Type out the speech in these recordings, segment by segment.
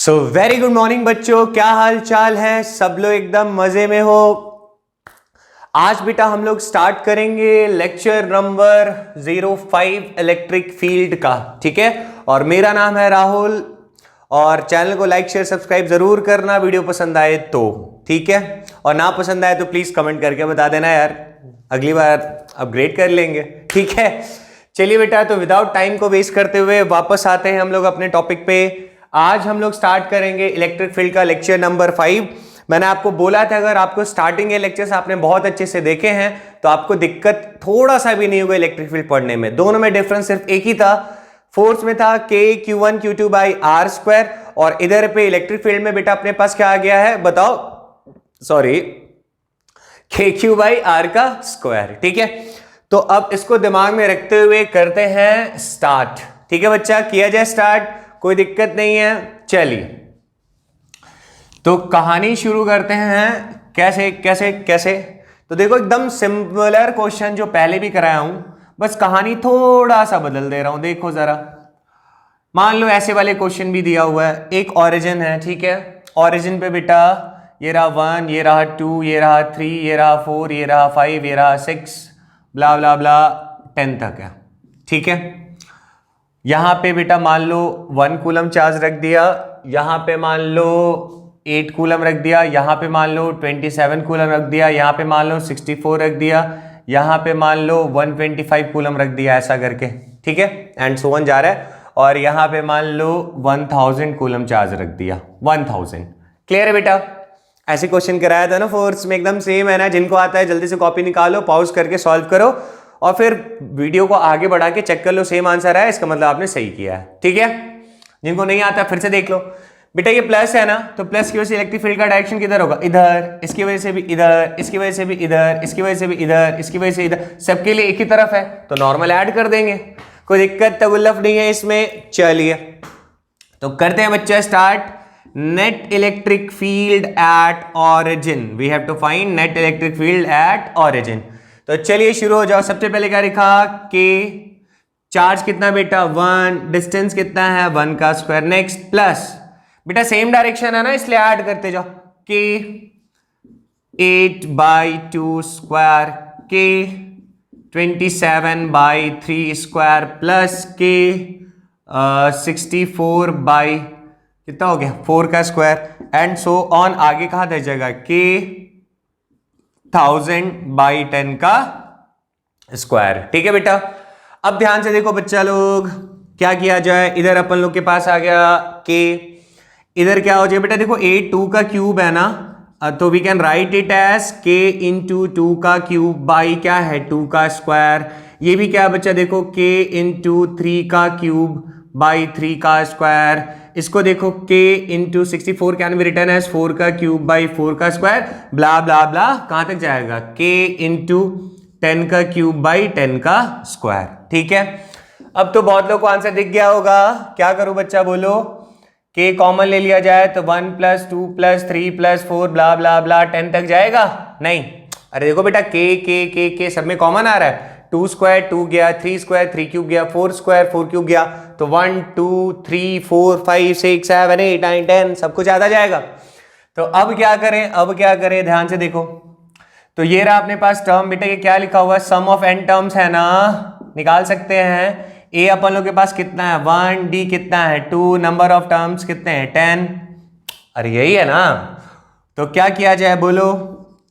So very good morning बच्चों, क्या हाल चाल है? सब लोग एकदम मजे में हो? आज बेटा हम लोग स्टार्ट करेंगे लेक्चर नंबर 05 इलेक्ट्रिक फील्ड का, ठीक है। और मेरा नाम है राहुल और चैनल को लाइक शेयर सब्सक्राइब जरूर करना वीडियो पसंद आए तो, ठीक है। और ना पसंद आए तो प्लीज कमेंट करके बता देना यार, अगली बार अपग्रेड कर लेंगे, ठीक है। चलिए बेटा, तो विदाउट टाइम को वेस्ट करते हुए वापस आते हैं हम लोग अपने टॉपिक पे। आज हम लोग स्टार्ट करेंगे इलेक्ट्रिक फील्ड का लेक्चर नंबर 5। मैंने आपको बोला था अगर आपको स्टार्टिंग के लेक्चर्स आपने बहुत अच्छे से देखे हैं तो आपको दिक्कत थोड़ा सा भी नहीं होगा इलेक्ट्रिक फील्ड पढ़ने में। दोनों में डिफरेंस सिर्फ एक ही था, फोर्स में था k q1 q2 by r square, और इधर पे इलेक्ट्रिक फील्ड में बेटा अपने पास क्या आ गया है बताओ? Sorry, k q by r का स्क्वायर, ठीक है। तो अब इसको दिमाग में रखते हुए करते हैं स्टार्ट, ठीक है बच्चा, किया जाए स्टार्ट, कोई दिक्कत नहीं है। चलिए तो कहानी शुरू करते हैं। कैसे कैसे कैसे? तो देखो एकदम सिंपलर क्वेश्चन जो पहले भी कराया हूं, बस कहानी थोड़ा सा बदल दे रहा हूं। देखो जरा, मान लो ऐसे वाले क्वेश्चन भी दिया हुआ है, एक ओरिजिन है, ठीक है। ओरिजिन पे बेटा ये रहा 1, ये रहा 2, ये रहा 3, ये रहा 4, ये रहा 5, ये रहा 6, ब्ला ब्ला ब्ला 10 तक है, ठीक है। यहां पे बेटा मान लो 1 कूलम चार्ज रख दिया, यहां पे मान लो 8 कूलम रख दिया, यहां पे मान लो 27 कूलम रख दिया, यहां पे मान लो 64 रख दिया, यहां पे मान लो 125 कूलम रख दिया, ऐसा करके, ठीक है। एंड सो ऑन जा रहा है। और यहां पे मान लो 1000 कूलम चार्ज रख दिया, 1000। क्लियर है बेटा? ऐसे क्वेश्चन कराया था ना फोर्स में, एकदम सेम है ना। जिनको आता है जल्दी से कॉपी निकालो, पॉज करके सॉल्व करो और फिर वीडियो को आगे बढ़ा के चेक कर लो, सेम आंसर है, इसका मतलब आपने सही किया है, ठीक है। जिनको नहीं आता फिर से देख लो। बेटा ये प्लस है ना, तो प्लस की वजह से इलेक्ट्रिक फील्ड का डायरेक्शन किधर होगा? इधर। इसकी वजह से भी इधर, इसकी वजह से भी इधर, इसकी वजह से भी इधर, इसकी वजह से इधर, सबके लिए एक ही तरफ है तो नॉर्मल ऐड कर देंगे, कोई दिक्कत तगुल्लफ नहीं है इसमें। चलिए तो करते हैं बच्चा start. Net electric field at origin, we have to find net electric field at origin. तो चलिए शुरू हो जाओ। सबसे पहले क्या लिखा? के चार्ज कितना बेटा? 1, डिस्टेंस कितना है? 1 का स्क्वायर। नेक्स्ट प्लस, बेटा सेम डायरेक्शन है ना इसलिए ऐड करते जाओ। के 8/2 स्क्वायर, के 27/3 स्क्वायर प्लस के 64 बाई कितना हो गया? 4 का स्क्वायर एंड सो ऑन। आगे कहां दे जाएगा? के 1000/10 का स्क्वायर, ठीक है बेटा। अब ध्यान से देखो बच्चा लोग, क्या किया जाए? इधर अपन लोग के पास आ गया के, इधर क्या हो जाए बेटा? देखो 8 2 का क्यूब है ना, तो we can write it as k into 2 का क्यूब बाई क्या है? 2 का स्क्वायर। ये भी क्या बच्चा? देखो के इंटू 3 का क्यूब बाई 3 का स्क्वायर। इसको देखो k into 64 can be written as 4 का क्यूब बाई 4 का स्क्वायर, ब्ला ब्ला ब्ला, कहां तक जाएगा? के इंटू 10 का क्यूब बाई 10 का स्क्वायर, ठीक है। अब तो बहुत लोग को आंसर दिख गया होगा। क्या करूं बच्चा बोलो? के कॉमन ले लिया जाए तो 1 + 2 + 3 + 4 ब्ला ब्ला ब्ला 10 तक जाएगा? नहीं। अरे देखो बेटा के सब में कॉमन आ रहा है। 2 स्क्वायर 2 गया, 3 स्क्वायर 3 क्यूब गया, 4 स्क्वायर 4 क्यूब गया, तो 1 2 3 4 5 6 7 8 9 10 सब कुछ आता जाएगा। तो अब क्या करें? अब क्या करें? ध्यान से देखो। तो ये रहा अपने पास टर्म, बेटा ये क्या लिखा हुआ है? सम ऑफ n टर्म्स है ना, निकाल सकते हैं। ए अपन लोग के पास कितना है? 1, डी कितना है? 2, नंबर ऑफ टर्म्स कितने हैं? 10। अरे यही है ना। तो क्या किया जाए बोलो?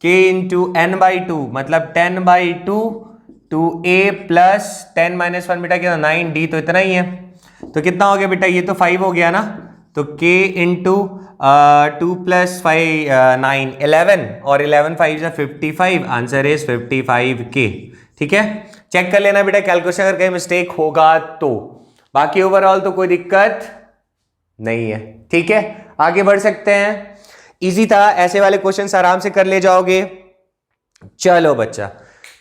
k इंटू n/2 मतलब 10/2 टू a प्लस 10 - 1 बेटा कितना? 9, डी तो इतना ही है, तो कितना हो गया बेटा? ये तो 5 हो गया ना, तो k इंटू 2 + 5 9 11, और 11 5 55, आंसर इज 55k, ठीक है। चेक कर लेना बेटा कैलकुलेशन अगर कहीं मिस्टेक होगा तो, बाकी ओवरऑल तो कोई दिक्कत नहीं है, ठीक है। आगे बढ़ सकते हैं। इजी था, ऐसे वाले क्वेश्चन आराम से कर ले जाओगे। चलो बच्चा,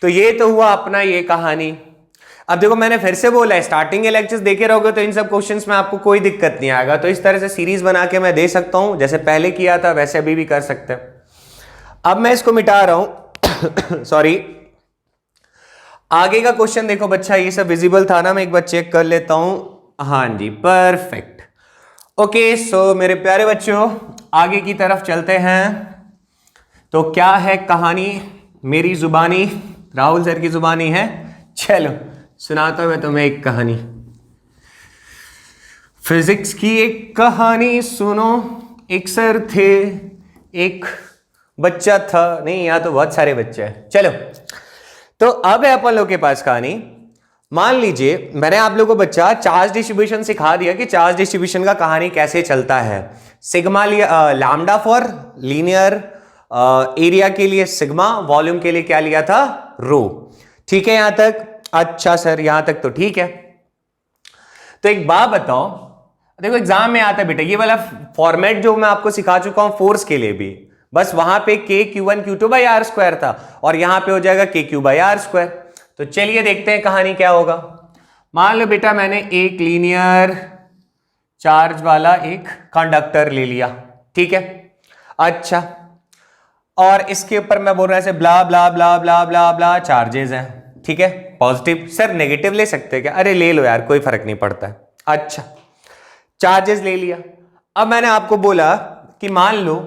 तो ये तो हुआ अपना ये कहानी। अब देखो मैंने फिर से बोला है, स्टार्टिंग के लेक्चर्स देखे रहोगे तो इन सब क्वेश्चंस में आपको कोई दिक्कत नहीं आएगा। तो इस तरह से सीरीज बना के मैं दे सकता हूं, जैसे पहले किया था वैसे अभी भी कर सकते हैं। अब मैं इसको मिटा रहा हूं सॉरी। आगे का क्वेश्चन देखो बच्चा, ये सब विजिबल था ना, मैं एक बार चेक कर लेता हूं। हाँ जी परफेक्ट। ओके सो मेरे प्यारे बच्चों आगे की तरफ चलते हैं। तो क्या है कहानी, मेरी जुबानी राहुल सर की जुबानी है। चलो सुनाता हूं मैं तुम्हें एक कहानी, फिजिक्स की एक कहानी सुनो। एक सर थे, एक बच्चा था, नहीं यहाँ तो बहुत सारे बच्चे हैं। चलो तो अब है अपन लोग के पास कहानी। मान लीजिए मैंने आप लोगों को बच्चा चार्ज डिस्ट्रीब्यूशन सिखा दिया कि चार्ज डिस्ट्रीब्यूशन का कहानी कैसे चलता है। सिग्मा लिया, लैम्डा फॉर लीनियर एरिया के लिए सिग्मा, वॉल्यूम के लिए क्या लिया था, रो। ठीक है यहां तक? अच्छा सर यहां तक तो ठीक है। तो एक बात बताओ, देखो एग्जाम में आता है बेटा ये वाला फॉर्मेट जो मैं आपको सिखा चुका हूं फोर्स के लिए भी, बस वहां पे के Q1 Q2 by r square था और यहां पे हो जाएगा के क्यू बाई आर स्क्वायर। तो चलिए देखते हैं कहानी क्या होगा। मान लो बेटा मैंने एक लीनियर चार्ज वाला एक कंडक्टर ले लिया, ठीक है। अच्छा, और इसके ऊपर मैं बोल रहा हूं ऐसे ब्ला ब्ला ब्ला ब्ला ब्ला ब्ला चार्जेस हैं, ठीक है। पॉजिटिव सर नेगेटिव ले सकते हैं क्या? अरे ले लो यार कोई फर्क नहीं पड़ता है। अच्छा चार्जेस ले लिया। अब मैंने आपको बोला कि मान लो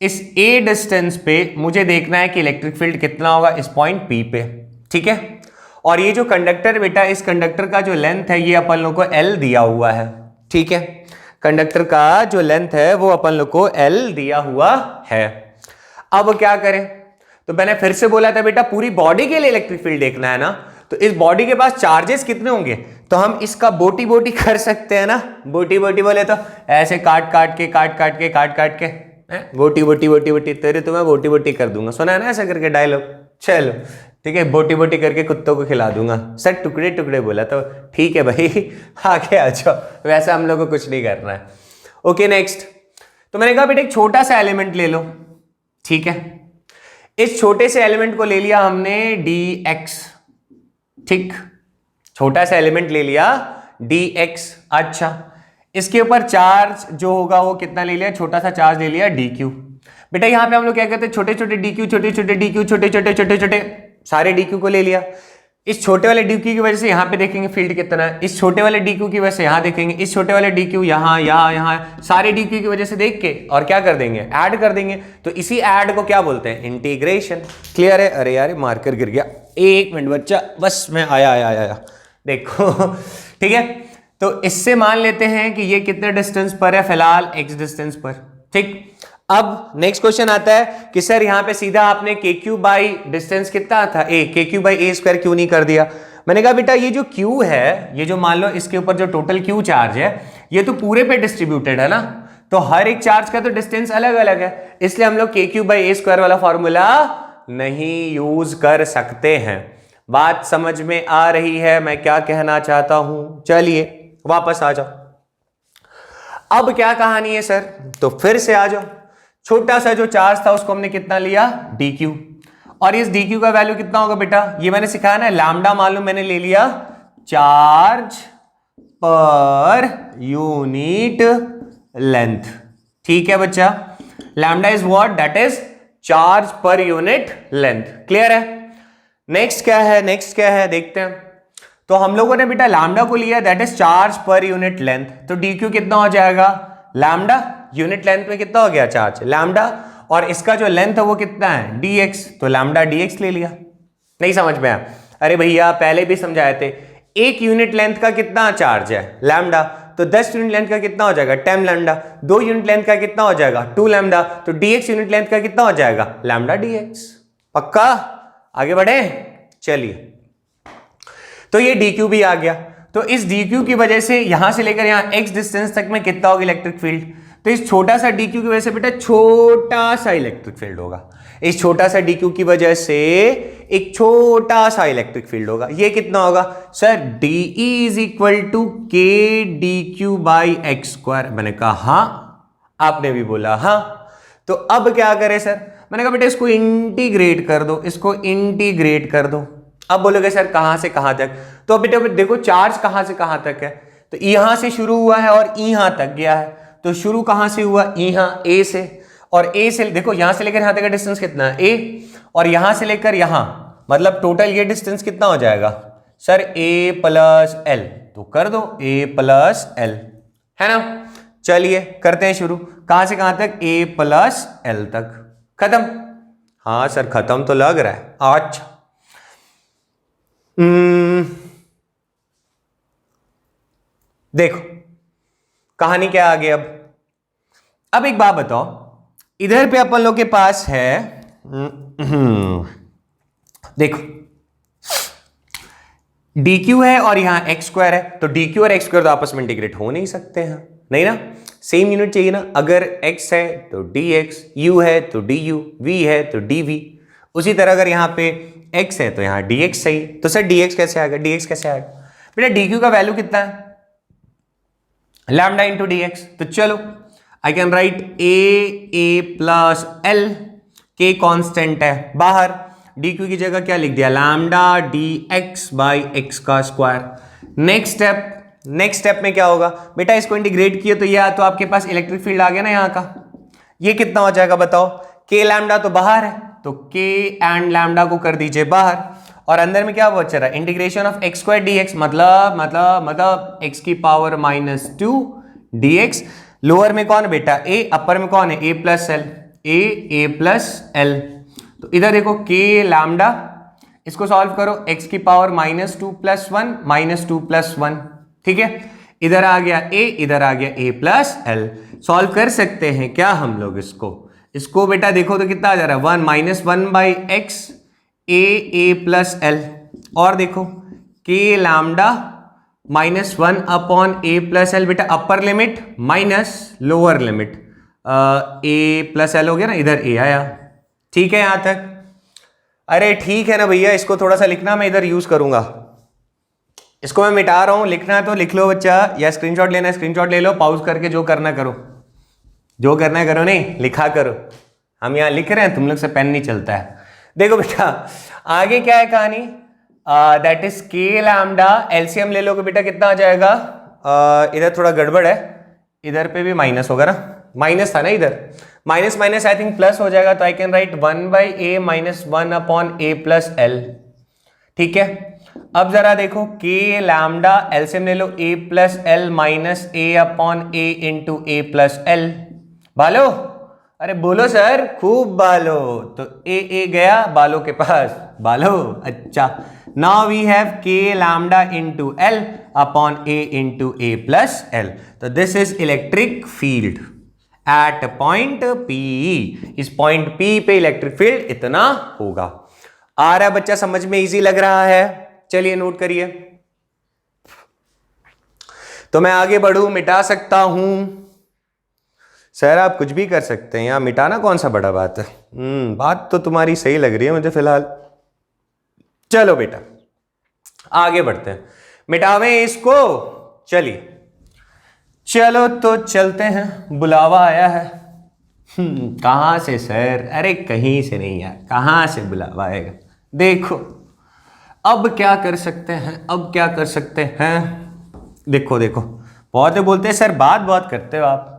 इस a डिस्टेंस पे मुझे देखना है कि इलेक्ट्रिक फील्ड कितना होगा इस पॉइंट P पे, ठीक है। और ये जो कंडक्टर बेटा, इस कंडक्टर का जो लेंथ है ये अपन लोग को L दिया हुआ है, ठीक है। कंडक्टर का जो लेंथ है वो अपन लोग को L दिया हुआ है। अब क्या करें? तो मैंने फिर से बोला था बेटा पूरी बॉडी के लिए इलेक्ट्रिक फील्ड देखना है ना, तो इस बॉडी के पास चार्जेस कितने होंगे, तो हम इसका बोटी बोटी कर सकते हैं ना। बोटी बोटी बोले तो ऐसे काट काट के काट काट के काट काट के बोटी बोटी बोटी बोटी तेरे तो मैं बोटी बोटी कर दूंगा, सुना है ना ऐसा करके डायलॉग। चलो ठीक है, बोटी बोटी करके कुत्तों को खिला दूंगा। सर टुकड़े टुकड़े बोला तो ठीक है भाई आगे आ जाओ, वैसे हम लोग को कुछ नहीं करना है। Okay next. तो मैंने कहा बेटा एक छोटा सा एलिमेंट ले लो, ठीक है। इस छोटे से एलिमेंट को ले लिया हमने dx, ठीक। छोटा सा एलिमेंट ले लिया dx। अच्छा इसके ऊपर चार्ज जो होगा वो कितना ले लिया, छोटा सा चार्ज ले लिया dq। बेटा यहां पे हम लोग क्या कहते हैं छोटे छोटे dq, छोटे छोटे dq, छोटे छोटे छोटे छोटे सारे dq को ले लिया। इस छोटे वाले dq की वजह से यहां पे देखेंगे फील्ड कितना है, इस छोटे वाले dq की वजह से यहां देखेंगे, इस छोटे वाले dq यहां यहां यहां, सारे dq की वजह से देख के और क्या कर देंगे, ऐड कर देंगे। तो इसी ऐड को क्या बोलते हैं, इंटीग्रेशन। क्लियर है? अरे यार मार्कर गिर गया, एक मिनट बच्चा, बस मैं आया आया आया देखो ठीक है। तो इससे मान लेते हैं कि ये कितने डिस्टेंस पर है, फिलहाल x डिस्टेंस पर, ठीक। अब नेक्स्ट क्वेश्चन आता है कि सर यहां पे सीधा आपने के क्यू बाई डिस्टेंस कितना था a, के क्यू बाई ए स्क्वायर क्यों नहीं कर दिया? मैंने कहा बेटा ये जो q है, ये जो मान लो इसके ऊपर जो टोटल q चार्ज है ये तो पूरे पे डिस्ट्रीब्यूटेड है ना, तो हर एक चार्ज का तो डिस्टेंस अलग अलग है, इसलिए हम लोग के क्यू बाई ए स्क्वायर वाला फॉर्मूला नहीं यूज कर सकते हैं। बात समझ में आ रही है मैं क्या कहना चाहता हूं? चलिए वापस आ जाओ। अब क्या कहानी है सर? तो फिर से आ जाओ। छोटा सा जो चार्ज था उसको हमने कितना लिया, dq। और इस dq का वैल्यू कितना होगा बेटा, ये मैंने सिखाया ना, लैम्डा मालूम मैंने ले लिया चार्ज पर यूनिट लेंथ, ठीक है बच्चा। Lambda is what, that is charge per unit length. Clear है? नेक्स्ट क्या है, नेक्स्ट क्या है देखते हैं। तो हम लोगों ने बेटा लैम्डा को लिया, that is charge per unit length. तो dq कितना हो जाएगा, लैम्डा यूनिट लेंथ में कितना हो गया चार्ज, लैम्डा, और इसका जो लेंथ है वो कितना है dx, तो लैम्डा dx ले लिया। नहीं समझ में आया? अरे भैया पहले भी समझाए थे, एक यूनिट लेंथ का कितना चार्ज है, लैम्डा, तो 10 यूनिट लेंथ का कितना हो जाएगा, 10 लैम्डा। 2 यूनिट लेंथ का कितना हो जाएगा, 2 लैम्डा, तो dx यूनिट लेंथ का कितना हो जाएगा, लैम्डा dx। पक्का? आगे बढ़े? चलिए तो ये dq भी आ गया। तो इस dq की वजह से यहां से लेकर यहां x डिस्टेंस तक में कितना होगा इलेक्ट्रिक फील्ड, तो इस छोटा सा dq की वजह से बेटा छोटा सा इलेक्ट्रिक फील्ड होगा। इस छोटा सा dq की वजह से एक छोटा सा इलेक्ट्रिक फील्ड होगा। ये कितना होगा sir, dE is equal to k dq by x square. मैंने कहा हाँ, आपने भी बोला हाँ। तो अब क्या करें सर? मैंने कहा बेटा इसको इंटीग्रेट कर दो, इसको इंटीग्रेट कर दो। अब बोलोगे सर कहां से कहां तक, तो अब बेटा देखो चार्ज कहां से कहां तक है, तो यहां से शुरू हुआ है और यहां तक गया है। तो शुरू कहां से हुआ, यहां a से, और a से देखो यहां से लेकर यहां तक का डिस्टेंस कितना है a, और यहां से लेकर यहां, मतलब टोटल ये डिस्टेंस कितना हो जाएगा सर a प्लस l। तो कर दो a प्लस l, है ना। चलिए करते हैं शुरू। कहां से कहां तक? a प्लस एल तक। खत्म? हाँ सर खत्म तो लग रहा है। अच्छा देखो कहानी क्या आगे। अब एक बात बताओ, इधर पे अपन लोग के पास है देखो dq है और यहां x स्क्वायर है, तो dq और x स्क्वायर तो आपस में इंटीग्रेट हो नहीं सकते हैं, नहीं ना, सेम यूनिट चाहिए ना। अगर x है तो dx, u है तो du, v है तो dv। उसी तरह अगर यहां पे x है तो यहां dx सही। तो सर dx कैसे आएगा? dx कैसे आएगा बेटा? dq का वैल्यू कितना है? Lambda into dx। तो चलो I can write a plus L, के कांस्टेंट है बाहर, dq की जगह क्या लिख दिया? लैम्डा dx बाई एक्स का स्क्वायर। नेक्स्ट स्टेप में क्या होगा बेटा? इसको इंटीग्रेट किए तो यह तो आपके पास इलेक्ट्रिक फील्ड आ गया ना यहाँ का। ये कितना हो जाएगा बताओ? के लैम्डा तो बाहर है, तो के एंड लैम्डा को कर दीजिए बाहर, और अंदर में क्या बच रहा है? Integration of x square D x, मतलब एक्स की पावर -2 dx। लोअर में कौन बेटा? ए, अपर में कौन है? a plus L, A plus l. तो इधर देखो के लैम्डा, इसको सॉल्व करो, x की पावर -2 + 1 -2 + 1, ठीक है। इधर आ गया a, इधर आ गया a प्लस एल। सॉल्व कर सकते हैं क्या हम लोग इसको बेटा? देखो तो कितना आ जा रहा है? 1 -1/x a प्लस एल। और देखो के लैम्डा -1/a प्लस एल बेटा, अपर limit minus lower limit, a plus L हो गया ना, इधर a आया, ठीक है यहां तक? अरे ठीक है ना भैया, इसको थोड़ा सा लिखना मैं इधर यूज करूंगा। इसको मैं मिटा रहा हूं, लिखना है तो लिख लो बच्चा, या स्क्रीनशॉट लेना है स्क्रीनशॉट ले लो, पॉज करके जो करना करो, जो करना है करो, नहीं लिखा करो। हम यहां लिख रहे हैं, तुम लोग से पेन नहीं चलता है। देखो बेटा आगे क्या है कहानी, दैट इज के लैम्डा, एलसीएम ले लोगे बेटा कितना आ जाएगा? इधर थोड़ा गड़बड़ है, इधर पे भी माइनस होगा ना, माइनस था ना इधर, minus minus I think plus हो जाएगा, तो I can write 1/a - 1/a plus L, ठीक है। अब जरा देखो के लैम्डा, एलसीएम ले लो, a plus L minus a/a into a plus L. बालो, अरे बोलो सर, खूब बालो। तो a गया बालो के पास, बालो, अच्छा। Now we have k lambda into l upon a into a plus l. तो this is electric field at point P। इस पॉइंट P पे इलेक्ट्रिक फील्ड इतना होगा। आ रहा है बच्चा समझ में? इजी लग रहा है? चलिए नोट करिए। तो मैं आगे बढ़ूं, मिटा सकता हूं सर, आप कुछ भी कर सकते हैं, यहां मिटाना कौन सा बड़ा बात है। बात तो तुम्हारी सही लग रही है मुझे फिलहाल। चलो बेटा आगे बढ़ते हैं, मिटावें इसको। चलिए चलो तो चलते हैं, बुलावा आया है। कहां से सर? अरे कहीं से नहीं यार, कहां से बुलावा आएगा? देखो अब क्या कर सकते हैं, अब क्या कर सकते हैं? देखो देखो, बहुत बोलते हैं सर, बात बहुत करते हो आप।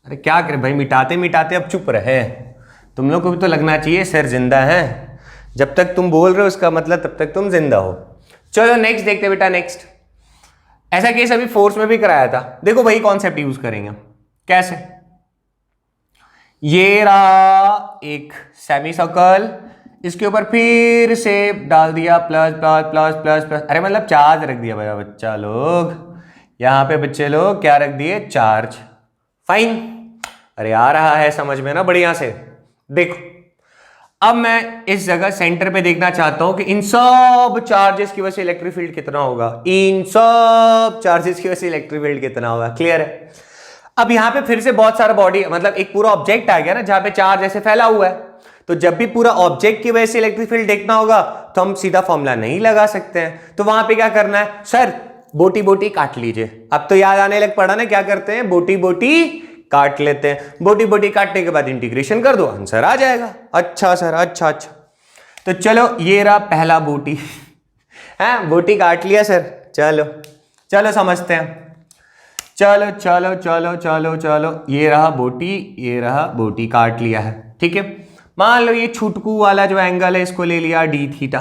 अरे क्या करें भाई, मिटाते मिटाते अब चुप रहे। तुम लोग को भी तो लगना चाहिए सर जिंदा है, जब तक तुम बोल रहे हो उसका मतलब तब तक तुम जिंदा हो। चलो नेक्स्ट देखते बेटा। नेक्स्ट ऐसा केस अभी फोर्स में भी कराया था। देखो वही कॉन्सेप्ट यूज करेंगे। कैसे? ये रहा एक सेमी सर्कल, इसके ऊपर फिर से डाल दिया plus plus plus plus plus, अरे मतलब चार्ज रख दिया भाई बच्चा लोग, यहां पे बच्चे लोग क्या रख दिए? चार्ज। फाइन, अरे आ रहा है समझ में ना बढ़िया से। देखो अब मैं इस जगह सेंटर पे देखना चाहता हूं कि इन सब चार्जेस की वजह से इलेक्ट्रिक फील्ड कितना होगा, इन सब चार्जेस की वजह से इलेक्ट्रिक फील्ड कितना होगा। क्लियर है? अब यहां पे फिर से बहुत सारा बॉडी, मतलब एक पूरा ऑब्जेक्ट आ गया ना जहां पे चार्ज ऐसे फैला हुआ है, तो जब भी पूरा ऑब्जेक्ट की वजह से इलेक्ट्रिक फील्ड देखना होगा तो हम सीधा फॉर्मूला नहीं लगा सकते हैं। तो वहां पे क्या करना है? सर बोटी बोटी काट लीजिए। अब तो याद आने लग पड़ा ना, क्या करते हैं? बोटी बोटी काट लेते हैं। बोटी बोटी काटने के बाद इंटीग्रेशन कर दो, आंसर आ जाएगा। अच्छा सर, अच्छा अच्छा। तो चलो ये रहा पहला बोटी है, बोटी काट लिया सर। चलो चलो समझते हैं, चलो चलो चलो चलो चलो, ये रहा बोटी, ये रहा बोटी, काट लिया है, ठीक है। मान लो ये छुटकू वाला जो एंगल है इसको ले लिया डी थीटा।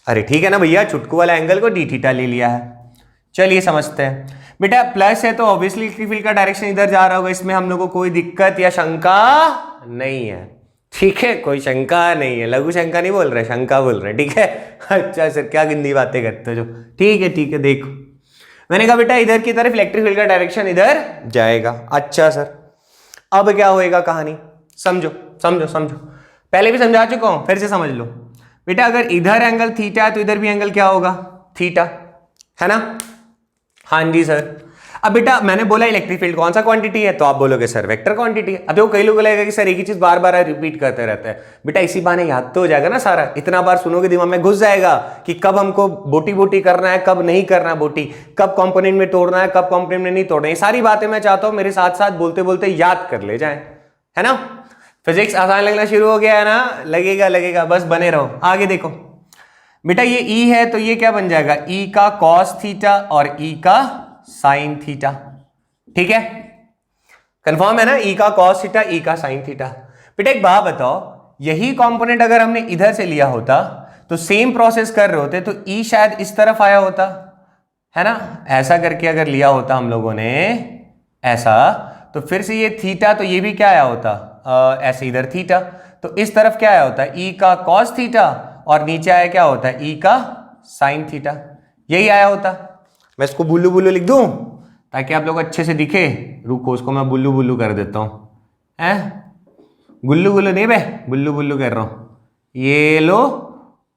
अरे ठीक है ना भैया, छुटकू वाला एंगल को डी थीटा ले लिया है। चलिए समझते हैं। बेटा प्लस है तो ऑब्वियसली इलेक्ट्रिक फील्ड का डायरेक्शन इधर जा रहा होगा, इसमें हम लोग को कोई दिक्कत या शंका नहीं है। ठीक है, कोई शंका नहीं है, लघु शंका नहीं बोल रहे, शंका बोल रहे, ठीक है। अच्छा सर क्या गंदी बातें करते हो जो, ठीक है देखो मैंने कहा बेटा इधर की तरफ इलेक्ट्रिक फील्ड का डायरेक्शन इधर जाएगा। अच्छा सर अब क्या होएगा कहानी, समझो समझो समझो, पहले भी समझा चुका हूं, फिर से समझ लो। बेटा अगर इधर एंगल थीटा है तो इधर भी एंगल क्या होगा, थीटा, है ना। हाँ जी सर। अब बेटा मैंने बोला इलेक्ट्रिक फील्ड कौन सा क्वांटिटी है, तो आप बोलोगे सर वेक्टर क्वांटिटी है। अब देखो कई लोग लगेगा कि सर एक ही चीज बार बार रिपीट करते रहते हैं। बेटा इसी बहाने याद तो हो जाएगा ना सारा, इतना बार सुनोगे दिमाग में घुस जाएगा कि कब हमको बोटी बोटी करना है, कब नहीं करना बोटी, कब कंपोनेंट में तोड़ना है, कब कंपोनेंट में नहीं तोड़ना है। ये सारी बातें मैं चाहता हूं मेरे साथ साथ बोलते बोलते याद कर ले जाए, है ना। फिजिक्स आसान लगना शुरू हो गया है ना, लगेगा, बस बने रहो। आगे देखो बेटा ये ई है तो ये क्या बन जाएगा, ई का कॉस थीटा और ई का साइन थीटा, ठीक है, कंफर्म है ना, ई का कॉस थीटा ई का साइन थीटा। बेटा एक बात बताओ, यही कंपोनेंट अगर हमने इधर से लिया होता तो सेम प्रोसेस कर रहे होते तो ई शायद इस तरफ आया होता, है ना, ऐसा करके अगर लिया होता हम लोगों ने ऐसा, तो फिर से ये थीटा तो ये भी क्या आया होता, ऐसे इधर थीटा, तो इस तरफ क्या आया होता है ई का कॉस थीटा और नीचे आया क्या होता है ई का साइन थीटा, यही आया होता। मैं इसको बुल्लू बुल्लू लिख दूं ताकि आप लोग अच्छे से दिखे, रुको उसको मैं बुल्लू बुल्लू कर देता हूं, है गुल्लू गुल्लू नहीं बे, बुल्लू बुल्लू कर रहा हूं, ये लो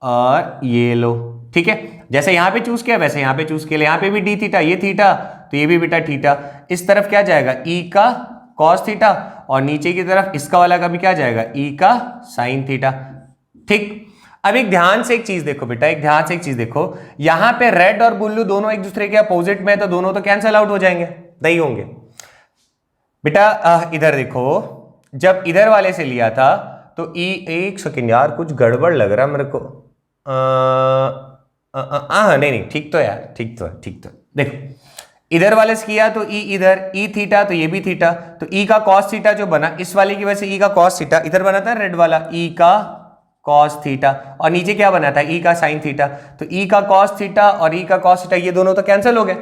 और ये लो, ठीक है। जैसे यहां पे चूज किया वैसे यहां पे चूज किया, यहां पे भी डी थीटा, ये थीटा तो ये भी बेटा थीटा, इस तरफ क्या जाएगा ई का कॉस थीटा और नीचे की तरफ इसका वाला का भी क्या जाएगा ई का साइन थीटा, ठीक। अब एक ध्यान से एक चीज देखो बेटा, एक ध्यान से एक चीज देखो, यहां पे रेड और ब्लू दोनों एक दूसरे के अपोजिट में, तो दोनों तो कैंसिल आउट हो जाएंगे, नहीं होंगे। बेटा इधर देखो, जब इधर वाले से लिया था तो ई, एक सेकेंड यार कुछ गड़बड़ लग रहा है मेरे को, नहीं ठीक तो यार, ठीक तो देखो इधर वाले से किया तो ई इधर, ई थीटा तो ये भी थीटा, तो ई का कॉस थीटा जो बना इस वाले की वजह से ई का कॉस थीटा, इधर बना था रेड वाला ई का कॉस थीटा और नीचे क्या बना था ई का साइन थीटा, तो ई का कॉस थीटा और ई का कॉस थीटा ये दोनों तो कैंसिल हो गए।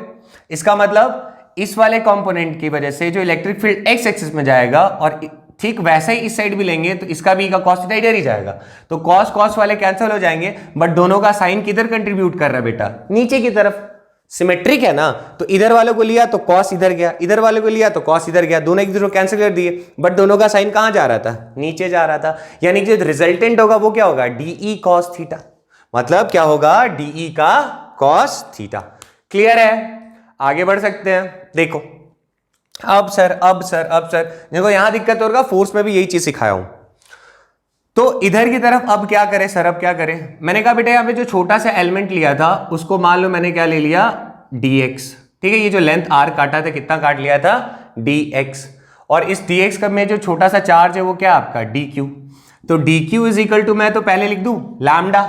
इसका मतलब इस वाले कंपोनेंट की वजह से जो इलेक्ट्रिक फील्ड एक्स एक्सिस में जाएगा और ठीक वैसे ही इस साइड भी लेंगे तो इसका भी ई का कॉस थीटा इधर ही जाएगा, तो कॉस कॉस वाले कैंसिल हो जाएंगे, बट दोनों का साइन किधर कंट्रीब्यूट कर रहा है बेटा, नीचे की तरफ, सिमेट्रिक है ना। तो इधर वालों को लिया तो कॉस इधर गया, इधर वालों को लिया तो कॉस इधर गया, दोनों एक दूसरे को कैंसिल कर दिए, बट दोनों का साइन कहां जा रहा था, नीचे जा रहा था। यानी कि जो रिजल्टेंट होगा वो क्या होगा, डीई कॉस थीटा, मतलब क्या होगा डीई का कॉस थीटा। क्लियर है, आगे बढ़ सकते हैं। देखो अब सर देखो यहां दिक्कत होगा, फोर्स में भी यही चीज सिखाया हूं। तो इधर की तरफ अब क्या करें सर, अब क्या करें, मैंने कहा बेटा यहाँ पे जो छोटा सा एलिमेंट लिया था उसको मान लो मैंने क्या ले लिया dx, ठीक है, ये जो लेंथ r काटा था कितना काट लिया था dx, और इस dx का में जो छोटा सा चार्ज है वो क्या आपका dq, तो dq इज इक्वल टू मैं तो पहले लिख दूं लैम्डा,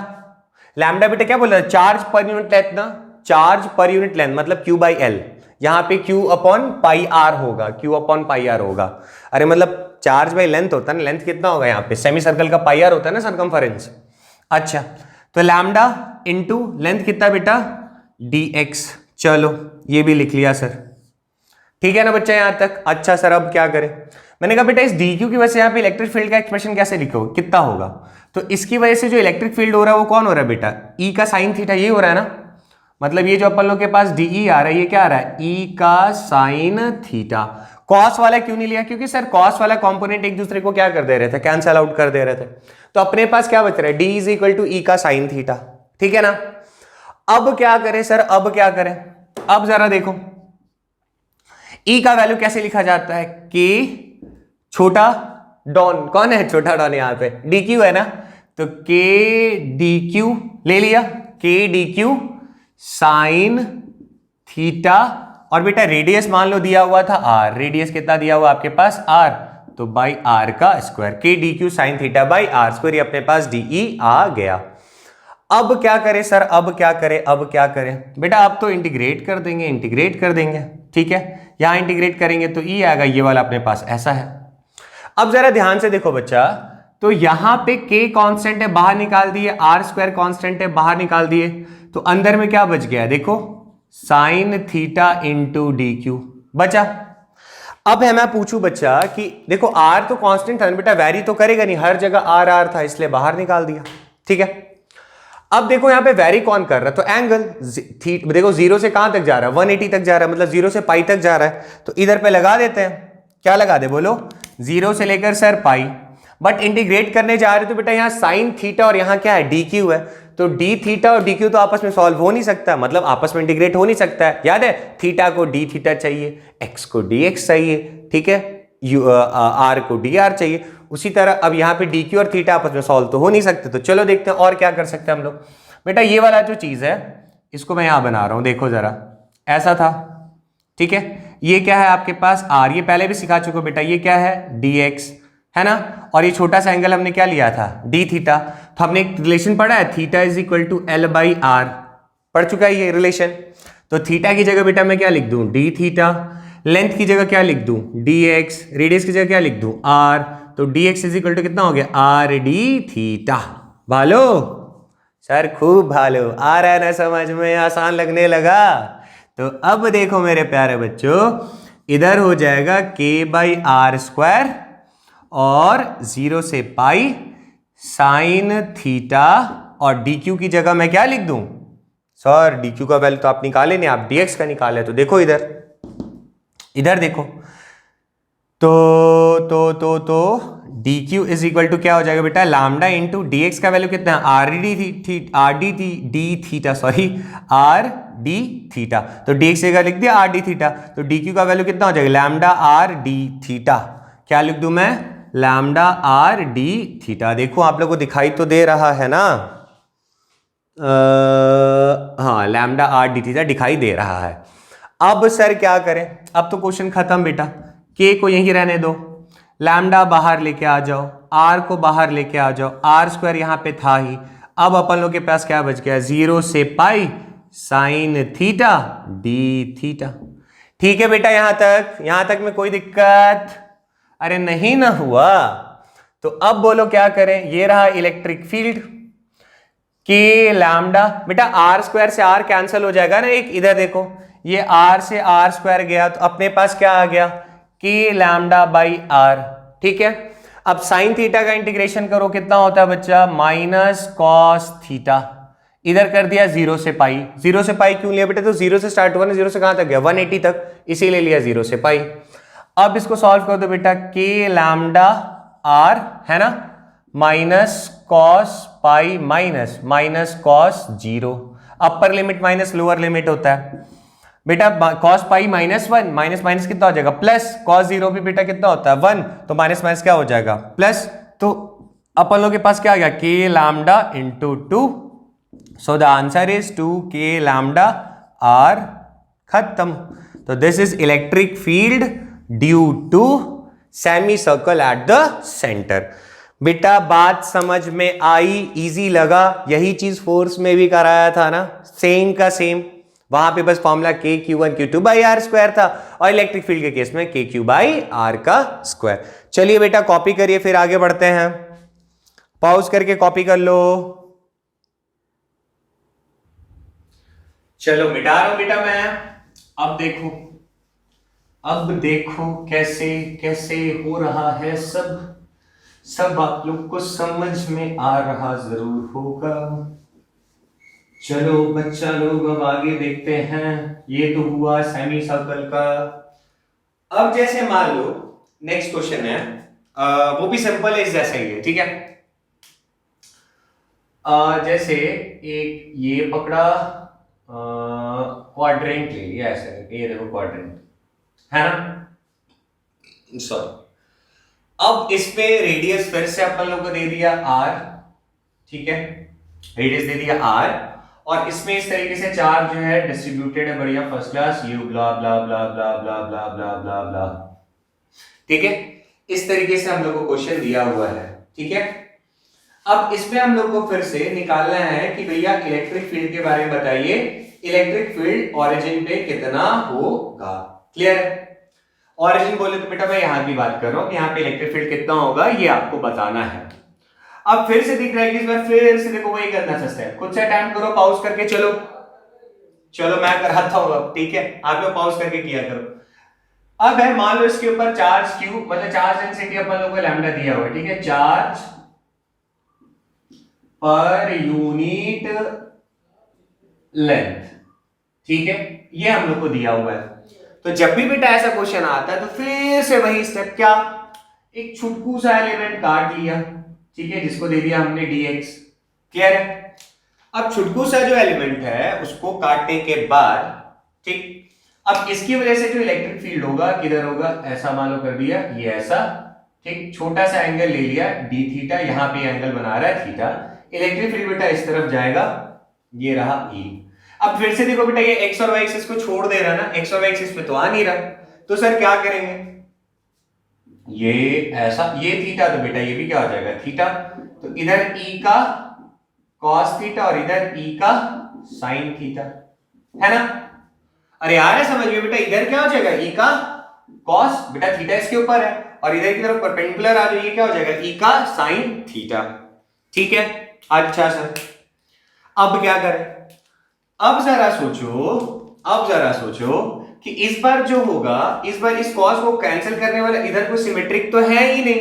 लैम्डा बेटा क्या बोल रहा है, चार्ज पर यूनिट लेंथ ना, चार्ज पर यूनिट लेंथ मतलब q बाई एल, यहाँ पे q अपॉन पाई आर होगा, q अपॉन पाई आर होगा, अरे मतलब चार्ज बाई लेंथ होता है ना, लेंथ कितना होगा यहाँ पे, सेमी सर्कल का पाई आर होता है ना सरकमफेरेंस। अच्छा तो लैम्डा इनटू लेंथ कितना बेटा dx, चलो ये भी लिख लिया सर, ठीक है ना बच्चा यहां तक। अच्छा सर अब क्या करें, मैंने कहा बेटा इस dq की वजह से यहाँ पे इलेक्ट्रिक फील्ड का एक्सप्रेशन कैसे लिखोगे, कितना होगा, तो इसकी वजह से जो इलेक्ट्रिक फील्ड हो रहा है वो कौन हो रहा है बेटा, e का साइन थीटा, ये हो रहा है ना, मतलब ये जो अपन लोग के पास dE आ रहा है ये क्या आ रहा है e का साइन थीटा। कॉस वाला क्यों नहीं लिया, क्योंकि सर कॉस वाला कंपोनेंट एक दूसरे को क्या कर दे रहे थे, कैंसल आउट कर दे रहे थे, तो अपने पास क्या बच रहा है d is equal to e का साइन थीटा, ठीक है ना। अब क्या करें सर, अब क्या करें, अब जरा देखो e का वैल्यू कैसे लिखा जाता है, k छोटा डॉन, कौन है छोटा डॉन यहाँ पे, dq है ना, तो k dq ले लिया, k dq साइन थीटा, और बेटा रेडियस मान लो दिया हुआ था r, रेडियस कितना दिया हुआ आपके पास r, तो बाई r का square, k dq sine theta by r square, ये अपने पास de आ गया। अब क्या करें सर, अब क्या करें बेटा, अब तो इंटीग्रेट कर देंगे, ठीक है, यहां इंटीग्रेट करेंगे तो e आएगा, ये वाला अपने पास ऐसा है। अब जरा ध्यान से देखो बच्चा, तो यहां पे k कांस्टेंट है बाहर निकाल दिए, r स्क्वायर कांस्टेंट है बाहर निकाल दिए, तो अंदर में क्या बच गया देखो sine theta into D Q बचा। अब है मैं पूछूं बच्चा कि देखो आर तो कांस्टेंट था बेटा, वैरी तो करेगा नहीं, हर जगह आर आर था इसलिए बाहर निकाल दिया, ठीक है। अब देखो यहां पे वैरी कौन कर रहा है, तो एंगल देखो 0 से कहां तक जा रहा है, 180 तक जा रहा है, मतलब 0 से पाई तक जा रहा है, तो इधर पे लगा देते हैं। क्या लगा दे बोलो, 0 से लेकर सर पाई, बट इंटीग्रेट करने जा रहे तो बेटा यहाँ साइन थीटा और यहाँ क्या है डी क्यू है, तो डी थीटा और डी क्यू तो आपस में सॉल्व हो नहीं सकता, मतलब आपस में इंटीग्रेट हो नहीं सकता है। याद है थीटा को डी थीटा चाहिए, एक्स को डी एक्स चाहिए, ठीक है, आर को डी आर चाहिए। उसी तरह अब यहाँ पे डी क्यू और थीटा आपस में सॉल्व तो हो नहीं सकते, तो चलो देखते हैं और क्या कर सकते हैं हम लोग। बेटा ये वाला जो चीज है इसको मैं यहां बना रहा हूं, देखो जरा ऐसा था, ठीक है। ये क्या है आपके पास आर, ये पहले भी सिखा चुके हो बेटा, ये क्या है डी एक्स है ना, और ये छोटा सा एंगल हमने क्या लिया था डी थीटा, तो हमने एक रिलेशन पढ़ा है theta is equal to l by r, पढ़ चुका है ये रिलेशन। तो थीटा की जगह बेटा मैं क्या लिख दूं डी थीटा, लेंथ की जगह क्या लिख दूं डी एक्स, रेडियस की जगह क्या लिख दूं आर, तो d x is equal to कितना हो गया आर डी थीटा। भालो सर खूब भालो, आ रहा है ना समझ में, आसान लगने लगा। तो अब देखो मेरे प्यारे बच्चों, इधर हो जाएगा के बाई आर स्क्वायर और 0 से पाई साइन थीटा, और डी क्यू की जगह मैं क्या लिख दूं सर, डी क्यू का वैल्यू तो आप निकाले नहीं, आप डी एक्स का निकाले, तो देखो इधर इधर देखो, तो d q is equal to क्या हो जाएगा बेटा लैम्डा इंटू डी एक्स का वैल्यू कितना है r d theta, sorry r d theta, तो डी एक्स जगह लिख दिया आर डी थीटा, तो डी क्यू का वैल्यू कितना हो जाएगा लैम्डा आर डी थीटा, क्या लिख दूं मैं लैम्डा आर डी थीटा। देखो आप लोगों को दिखाई तो दे रहा है ना, हाँ लैम्डा आर डी थीटा दिखाई दे रहा है। अब सर क्या करें, अब तो क्वेश्चन खत्म बेटा, के को यहीं रहने दो, लैम्डा बाहर लेके आ जाओ, आर को बाहर लेके आ जाओ, आर स्क्वायर यहां पे था ही, अब अपन लोग के पास क्या बच गया 0 से pi sine theta d theta. ठीक है बेटा यहां तक में कोई दिक्कत, अरे नहीं ना हुआ, तो अब बोलो क्या करें, ये रहा इलेक्ट्रिक फील्ड के लैम्डा, बेटा आर स्क्वायर से आर कैंसिल हो जाएगा ना, एक इधर देखो ये आर से आर स्क्वायर गया, तो अपने पास क्या आ गया के लैम्डा बाई आर, ठीक है। अब साइन थीटा का इंटीग्रेशन करो, कितना होता है बच्चा माइनस कॉस थीटा, इधर कर दिया 0 से पाई, 0 से पाई क्यों लिया बेटा, तो 0 से स्टार्ट हुआ ना, 0 से कहां तक गया 180 तक, इसीलिए लिया 0 से पाई। अब इसको सॉल्व कर दो बेटा, के लैम्डा आर है ना minus cos pi minus cos 0, अपर लिमिट माइनस लोअर लिमिट होता है बेटा, कॉस पाई -1 माइनस कितना हो जाएगा प्लस, कॉस 0 भी बेटा कितना होता है 1, तो माइनस क्या हो जाएगा प्लस, तो अपन लोग के पास क्या आ गया k lambda into 2, so the answer is 2 k lambda r, खत्म। तो this is electric field due to semicircle at the centre. बेटा बात समझ में आई, इजी लगा, यही चीज फोर्स में भी कराया था ना, सेम का सेम, वहां पे बस formula k q one q two by r square था, और इलेक्ट्रिक फील्ड के केस में के क्यू बाई आर का स्क्वायर। चलिए बेटा कॉपी करिए, फिर आगे बढ़ते हैं, पॉज करके कॉपी कर लो। चलो मिटा रहा हूं बेटा मैं, अब देखो कैसे कैसे हो रहा है, सब आप लोग को समझ में आ रहा जरूर होगा। चलो बच्चा लोग अब आगे देखते हैं, ये तो हुआ सेमी सर्कल का। अब जैसे मान लो नेक्स्ट क्वेश्चन है, वो भी सिंपल है जैसा ही है, ठीक है। जैसे एक ये पकड़ा, क्वाड्रेंट ले लिया ऐसे, ये देखो क्वाड्रेंट है ना, सॉरी। अब इसमें रेडियस फिर से अपन लोगों को दे दिया r, ठीक है, रेडियस दे दिया r, और इसमें इस तरीके से चार्ज जो है डिस्ट्रीब्यूटेड है, बढ़िया फर्स्ट क्लास, यू ब्ला ब्ला ब्ला ब्ला ब्ला ब्ला ब्ला ब्ला ब्ला, ठीक है। इस तरीके से हम लोग को क्वेश्चन दिया हुआ है, ठीक है। अब इसमें हम लोग को फिर से निकालना है कि भैया इलेक्ट्रिक फील्ड के बारे में बताइए, इलेक्ट्रिक फील्ड ओरिजिन पे कितना होगा, क्लियर है। ओरिजिन बोले तो बेटा मैं यहां की बात कर रहा हूं कि यहां पे इलेक्ट्रिक फील्ड कितना होगा ये आपको बताना है। अब फिर से दिख रहा है कि इस बार फिर से देखो वही करना सस्ता है, खुद से अटेम्प्ट करो, पॉज करके चलो, चलो मैं कराता हूं अब, ठीक है, आप लोग पॉज करके किया करो। अब है, मान लो इसके ऊपर चार्ज क्यू, मतलब चार्ज डेंसिटी अपन लोगों को लैम्डा दिया हुआ है, ठीक है, चार्ज पर यूनिट लेंथ, ठीक है, ये हम लोग को दिया हुआ है। तो जब भी बेटा ऐसा क्वेश्चन आता है तो फिर से वही स्टेप, क्या, एक छुटकू सा एलिमेंट काट लिया, ठीक है, जिसको दे दिया हमने dx, क्लियर है। अब छुटकू सा जो एलिमेंट है उसको काटने के बाद, ठीक, अब इसकी वजह से जो इलेक्ट्रिक फील्ड होगा किधर होगा, ऐसा मान लो कर दिया, ये ऐसा, ठीक, छोटा सा एंगल ले लिया डी थीटा, यहां पे एंगल बना रहा है थीटा, इलेक्ट्रिक फील्ड बेटा इस तरफ जाएगा, ये रहा E। अब फिर से देखो बेटा, ये x और y एक्सिस को छोड़ दे रहा है ना, x और y एक्सिस पे तो आ नहीं रहा, तो सर क्या करेंगे, ये ऐसा, ये थीटा, तो बेटा ये भी क्या हो जाएगा थीटा, तो इधर E का cos थीटा और इधर E का sin थीटा, है ना। अरे यार है, समझ में बेटा, इधर क्या हो जाएगा E का cos, बेटा थीटा इसके ऊपर है, और इधर की तरफ परपेंडिकुलर आ जाए, ये क्या हो जाएगा E का sin थीटा, ठीक है। अच्छा सर, अब क्या करें, अब जरा सोचो कि इस बार जो होगा, इस बार इस cos को कैंसिल करने वाला इधर को सिमेट्रिक तो है ही नहीं,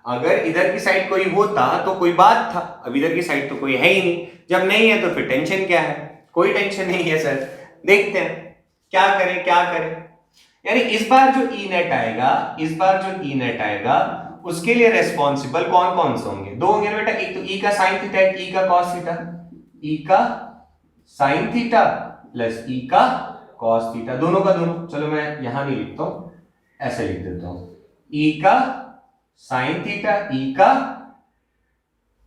अगर इधर की साइड कोई होता तो कोई बात था, अब इधर की साइड तो कोई है ही नहीं, जब नहीं है तो फिर टेंशन क्या है, कोई टेंशन नहीं है सर। देखते हैं क्या करें, यानी इस बार जो E नेट आएगा उसके लिए रेस्पॉन्सिबल कौन कौन से होंगे, दो होंगे बेटा, एक तो E का साइन थीटा, एक E का cos थीटा, E का साइन थीटा प्लस E का cos थीटा, दोनों का दोनों, चलो मैं यहां नहीं लिखता हूं, ऐसे लिख देता हूं, E का साइन थीटा, E का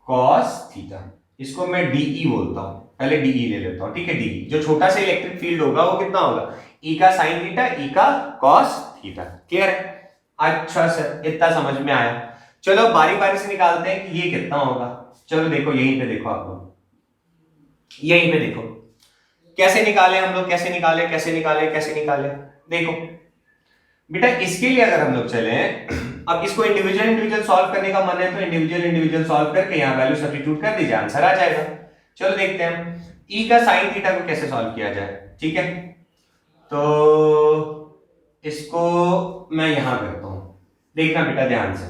cos थीटा, इसको मैं DE बोलता हूं, पहले DE ले लेता हूं, ठीक है, DE जो छोटा सा इलेक्ट्रिक फील्ड होगा वो कितना होगा, E का साइन थीटा, E का cos थीटा, क्लियर है। अच्छा सर, इतना समझ में आया, चलो बारी बारी से निकालते हैं कि ये कितना होगा। चलो देखो, यहीं पे देखो आप लोग, यहीं पे देखो कैसे निकाले हम लोग, कैसे निकाले, देखो बेटा, इसके लिए अगर हम लोग चले, अब इसको इंडिविजुअल सॉल्व करने का मन है तो इंडिविजुअल सॉल्व करके यहां वैल्यू सब्स्टिट्यूट कर दीजिए, आंसर आ जाएगा। चलो देखते हैं E का साइन थीटा को कैसे सॉल्व किया जाए, ठीक है, तो इसको मैं यहां करता हूं, देखना बेटा ध्यान से,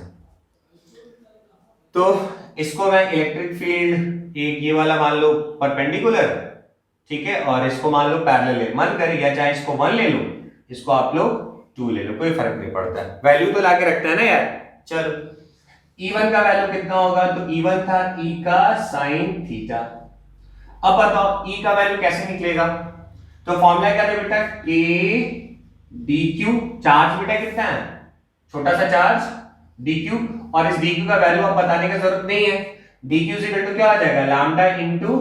तो इसको मैं इलेक्ट्रिक फील्ड एक ये वाला मान लो परपेंडिकुलर, ठीक है, और इसको मान लो पैरेलल, मन करे या चाहे इसको 1 ले लो, इसको आप लोग 2 ले लो, कोई फर्क नहीं पड़ता, वैल्यू तो लाके रखते हैं ना यार। चलो E1 का वैल्यू कितना होगा, तो E1 था E का साइन थीटा। अब बताओ E का वैल्यू कैसे निकलेगा, तो फॉर्मूला क्या था बेटा, K dq, चार्ज बेटा कितना है, छोटा सा चार्ज dq, और इस dq का वैल्यू अब बताने की जरूरत नहीं है, dq इक्वल टू क्या आ जाएगा, लैम्डा इनटू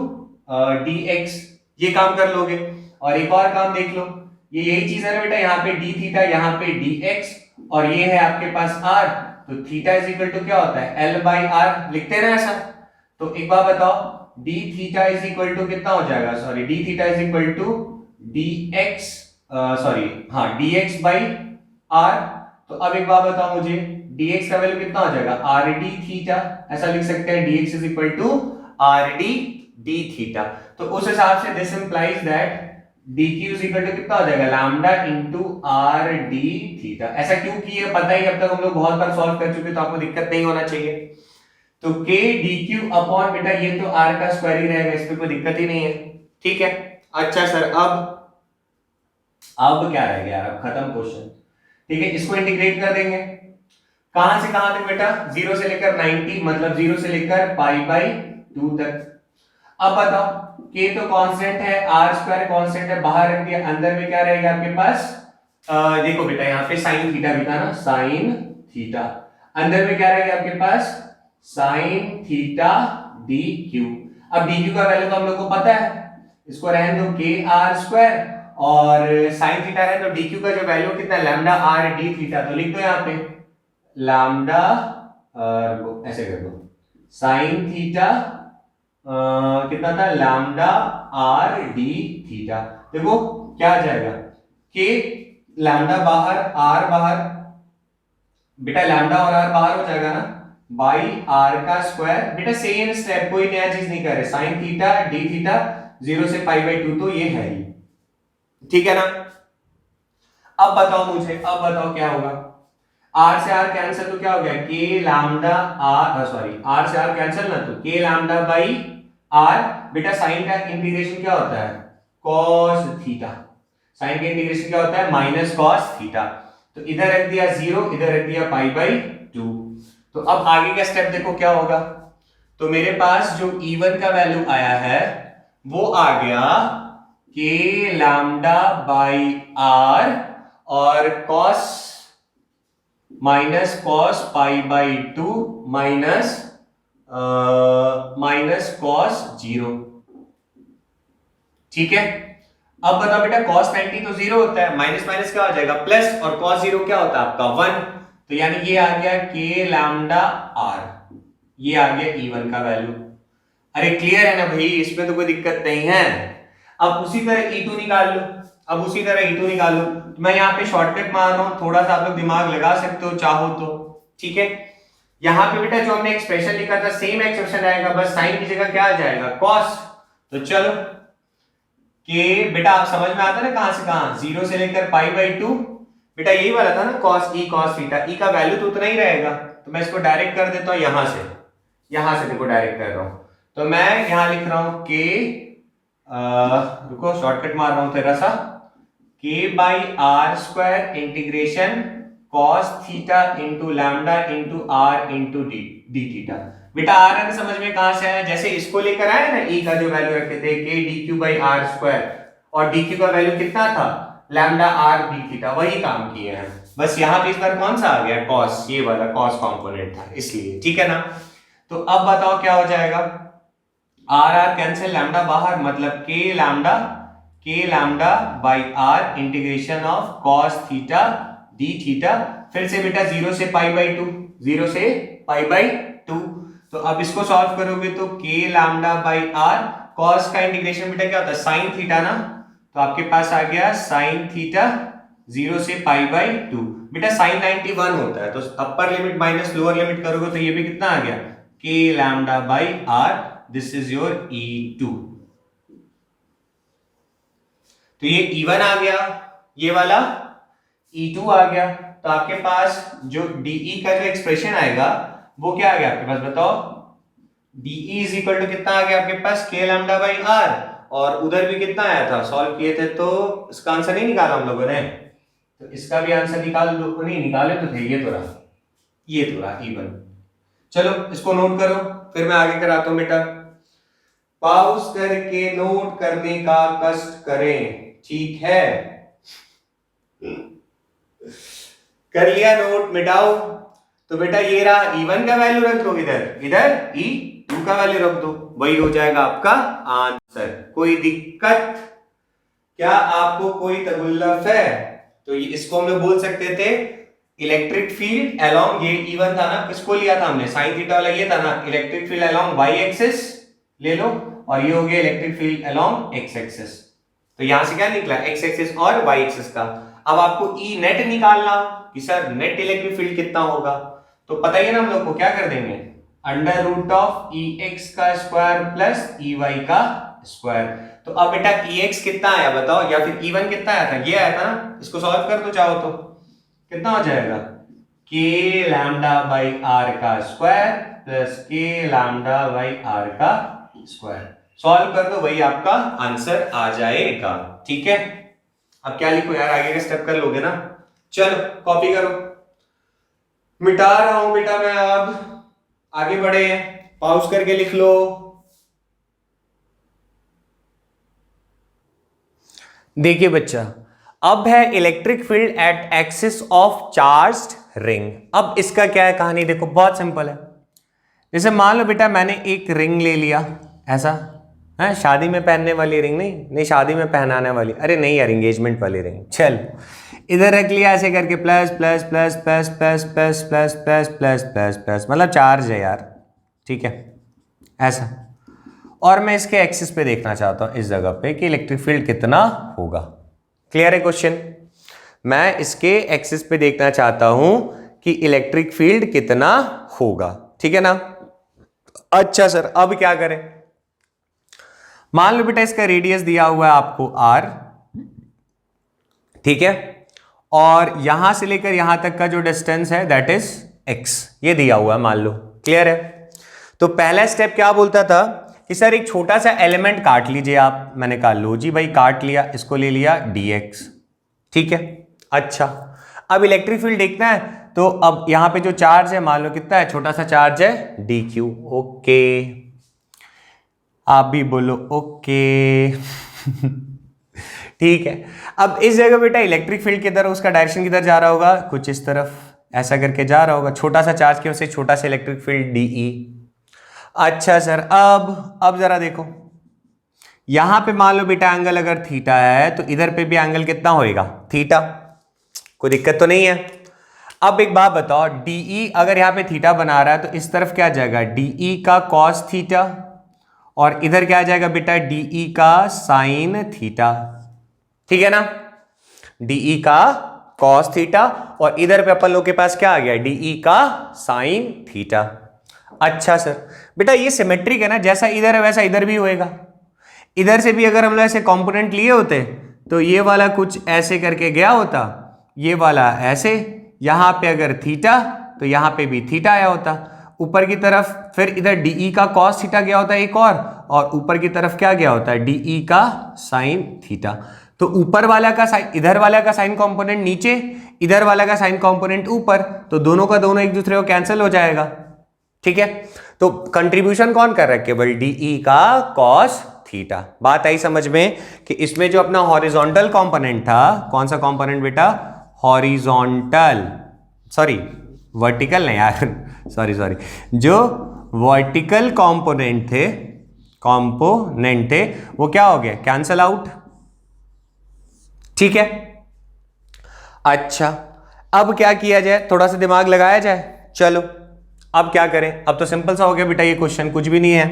dx, ये काम कर लोगे। और एक और काम देख लो, ये यही चीज है ना बेटा, यहाँ पे d थीटा, यहाँ पे dx, और ये है आपके पास r, तो थीटा इज इक्वल टू क्या होता है, l बाई r, लिखते हैं ना ऐसा। तो एक बार बताओ, d theta is equal to कितना हो जाएगा, sorry, d theta is equal to dx, sorry हाँ, dx बाई r, तो अब एक बार बताओ मुझे, dx का वैल्यू कितना हो जाएगा, rd थीटा, ऐसा लिख सकते हैं, dx is equal to rd d theta, तो उस हिसाब से this implies that dq is equal to कितना हो जाएगा, लैम्डा इनटू rd थीटा। ऐसा क्यों किया पता ही, अब तक हम लोग बहुत बार सॉल्व कर चुके, तो आपको दिक्कत नहीं होना चाहिए। तो k dq अपॉन बेटा ये तो r का स्क्वायर ही रहेगा, इस पे कोई दिक्कत ही नहीं है, ठीक है। अच्छा सर, अब क्या रह गया यार, अब खत्म क्वेश्चन, ठीक है, इसको इंटीग्रेट कर देंगे, कहां से कहां तक बेटा, 0 से लेकर 90, मतलब 0 से लेकर π/2 तक। अब बताओ, k तो कांस्टेंट है, r स्क्वायर कांस्टेंट है, बाहर रख दिया, अंदर में क्या रहेगा आपके पास, देखो बेटा यहाँ पे साइन थीटा भी था ना, साइन थीटा, अंदर में क्या रहेगा आपके पास, साइन थीटा dq। अब dq का वैल्यू तो हम लोग को पता है, इसको रहने दो k r स्क्वायर, और साइन थीटा है तो dq का जो वैल्यू कितना है, लैम्डा r d थीटा, तो लिख दो यहाँ पे लैम्डा, ऐसे कर दो, साइन थीटा कितना था, लैम्डा r d थीटा। देखो क्या आ जाएगा, k लैम्डा बाहर, r बाहर, बेटा लैम्डा और r बाहर हो जाएगा ना, बाई r का स्क्वायर, बेटा सेम स्टेप, कोई नया चीज नहीं कर रहे, साइन थीटा d थीटा 0 से π/2, तो ये है ही, ठीक है ना। अब बताओ मुझे, अब बताओ क्या होगा। आर से आर कैंसिल तो क्या हो गया, k lambda are, sorry R से आर कैंसिल ना, तो के लैम्डा बाई आर। बेटा साइन का इंटीग्रेशन क्या होता है, कॉस थीटा। साइन का इंटीग्रेशन क्या होता है, माइनस कॉस थीटा। तो इधर रख दिया 0, इधर रख दिया पाई बाई 2। तो अब आगे का स्टेप देखो क्या होगा। तो मेरे पास जो E1 का वैल्यू आया है वो आ गया के लैम्डा बाई आर और cos minus cos pi by 2 minus cos 0। ठीक है। अब बताओ बेटा cos 90 तो 0 होता है, माइनस माइनस क्या हो जाएगा प्लस, और cos 0 क्या होता है आपका 1। तो यानी ये आ गया के लैम्डा आर, ये आ गया E1 का वैल्यू। अरे क्लियर है ना भाई, इसमें तो कोई दिक्कत नहीं है। अब उसी तरह E2 निकाल लो, अब उसी तरह E2 निकाल लो। तो मैं यहाँ पे शॉर्टकट मार रहा हूं, थोड़ा सा आप लोग दिमाग लगा सकते हो चाहो तो। ठीक है, यहाँ पे बेटा जो हमने एक्सप्रेशन लिखा था सेम एक्सप्रेशन आएगा, बस साइन की जगह क्या आ जाएगा cos। तो चलो कि बेटा आप समझ में आता है ना कहां से कहां, 0 से लेकर पाई बाई 2। बेटा यही वाला था ना cos e cos theta, e का वैल्यू तो उतना ही रहेगा। तो मैं इसको डायरेक्ट कर देता हूं यहां से देखो डायरेक्ट कर रहा हूं। तो मैं यहां लिख रहा हूं के रुको शॉर्टकट मार रहा हूं तेरा सा, k by r square integration cos theta into lambda into r into d theta. बेटा आर एन समझ में कहां से आया, जैसे इसको लेकर आए ना e का जो वैल्यू रखे थे k d q by r square, और डी क्यू का वैल्यू कितना था लैम्डा आर डी थीटा, वही काम किए हैं। बस यहां पे इस बार कौन सा आ गया cos, ये वाला cos कंपोनेंट था इसलिए। ठीक है ना। तो अब बताओ क्या हो जाएगा, आर आर कैंसिल, लैम्डा बाहर, मतलब k lambda by r integration of cos theta d theta. फिर से बेटा 0 से पाई बाई 2, 0 से पाई बाई 2। तो अब इसको सॉल्व करोगे तो के लैम्डा बाई आर, cos का इंटीग्रेशन बेटा क्या होता है साइन थीटा ना, तो आपके पास आ गया साइन थीटा 0 से पाई बाई 2। बेटा साइन 91 होता है, तो upper limit minus lower limit करोगे तो ये भी कितना आ गया k lambda by r, this is your E2। तो ये E1 आ गया, ये वाला E2 आ गया। तो आपके पास जो DE का जो एक्सप्रेशन आएगा वो क्या आ गया आपके पास बताओ, DE इज इक्वल टू कितना आ गया आपके पास के लैम्डा बाई आर, और उधर भी कितना आया था सॉल्व किए थे तो इसका आंसर नहीं निकाला हम लोगों ने, तो इसका भी आंसर निकाल लो, नहीं निकाले तो थे, ये तो रहा E1। चलो इसको नोट करो, फिर मैं आगे कराता हूं बेटा। पॉज करके नोट करने का कष्ट करें, ठीक है। कर लिया नोट, मिटाओ। तो बेटा ये रहा E1 का वैल्यू रख दो, इधर E2 का वैल्यू रख दो, वही हो जाएगा आपका आंसर। कोई दिक्कत क्या, आपको कोई तगुल्लफ है? तो इसको हम लोग बोल सकते थे इलेक्ट्रिक फील्ड अलोंग, ये E1 था ना, किसको लिया था हमने साइन थीटा वाला, ये था ना electric field along y axis ले लो, और ये हो गया electric field along x axis. तो यहां से क्या निकला x एक्सिस और y एक्सिस का। अब आपको E नेट निकालना कि सर नेट इलेक्ट्रिक फील्ड कितना होगा, तो पता ही है ना हम लोग को, क्या कर देंगे अंडर रूट ऑफ EX का स्क्वायर प्लस EY का स्क्वायर। तो अब बेटा EX कितना आया बताओ, या फिर E1 कितना आया था, ये आया था ना, इसको सॉल्व कर दो चाहो तो कितना हो जाएगा के लैम्डा बाई आर का स्क्वायर प्लस के लैम्डा बाई आर का स्क्वायर। सॉल्व कर दो, वही आपका आंसर आ जाएगा। ठीक है, अब क्या लिखो यार, आगे का स्टेप कर लोगे ना। चलो कॉपी करो, मिटा रहा हूं बेटा मैं, अब आगे बढ़े, पॉज करके लिख लो। देखिए बच्चा, अब है electric field eight axis of charged ring. अब इसका क्या है कहानी, देखो बहुत सिंपल है। जैसे मान लो बेटा मैंने एक रिंग ले लिया, ऐसा है, शादी में पहनने वाली रिंग नहीं शादी में पहनाने वाली, अरे नहीं यार एंगेजमेंट वाली रिंग। चल इधर रख लिया ऐसे करके, plus plus plus plus plus plus plus plus plus plus plus, मतलब चार्ज है यार, ठीक है ऐसा। और मैं इसके एक्सिस पे देखना चाहता हूं इस जगह पे कि इलेक्ट्रिक फील्ड कितना होगा। क्लियर है क्वेश्चन, मैं इसके एक्सिस पे देखना चाहता हूं कि इलेक्ट्रिक फील्ड कितना होगा, ठीक है ना। अच्छा सर अब क्या करें, मान लो बेटा इसका रेडियस दिया हुआ है आपको r, ठीक है, और यहां से लेकर यहां तक का जो डिस्टेंस है दैट इज x, ये दिया हुआ है मान लो। क्लियर है? तो पहला स्टेप क्या बोलता था कि सर एक छोटा सा एलिमेंट काट लीजिए आप। मैंने कहा लो जी भाई, काट लिया, इसको ले लिया dx। ठीक है, अच्छा अब इलेक्ट्रिक फील्ड देखना है, तो अब यहां पे जो चार्ज है मान लो कितना है, छोटा सा चार्ज है dq। ओके, आप भी बोलो ओके। ठीक है, अब इस जगह बेटा इलेक्ट्रिक फील्ड किधर, उसका डायरेक्शन किधर जा रहा होगा, कुछ इस तरफ ऐसा करके जा रहा होगा, छोटा सा चार्ज की वजह से छोटा सा इलेक्ट्रिक फील्ड dE। अच्छा सर, अब जरा देखो, यहां पे मान लो बेटा एंगल अगर थीटा है तो इधर पे भी एंगल कितना होएगा, थीटा। कोई दिक्कत तो नहीं है? अब एक बात बताओ, dE अगर यहां पे थीटा बना रहा है तो इस तरफ क्या जाएगा, dE का cos थीटा, और इधर क्या जाएगा बेटा, dE का sin थीटा। ठीक है ना, dE का cos थीटा, और इधर पे अपन लोग के पास क्या आ गया, dE का sin थीटा। अच्छा सर, बेटा ये सिमेट्रिक है ना, जैसा इधर है वैसा इधर भी होएगा। इधर से भी अगर हम लोग ऐसे कंपोनेंट लिए होते तो ये वाला कुछ ऐसे करके गया होता, ये वाला ऐसे, यहां पे अगर थीटा तो यहां पे भी थीटा आया होता, ऊपर की तरफ फिर इधर dE का cos थीटा गया होता एक और ऊपर की तरफ क्या गया होता है, dE का sin थीटा। तो ऊपर वाला का साइन, इधर वाला का साइन कंपोनेंट नीचे, इधर वाला का साइन कंपोनेंट ऊपर, तो दोनों का दोनों एक दूसरे को कैंसिल हो जाएगा। ठीक है, तो कंट्रीब्यूशन कौन कर रहा है, केवल dE का cos थीटा। बात आई समझ में कि इसमें जो अपना हॉरिजॉन्टल कंपोनेंट था, कौन सा कंपोनेंट बेटा, हॉरिजॉन्टल, सॉरी वर्टिकल नहीं यार, सॉरी जो वर्टिकल कंपोनेंट थे वो क्या हो गया, कैंसल आउट। ठीक है, अच्छा अब क्या किया जाए, थोड़ा सा दिमाग लगाया जाए। चलो अब क्या करें, अब तो सिंपल सा हो गया बेटा, ये क्वेश्चन कुछ भी नहीं है।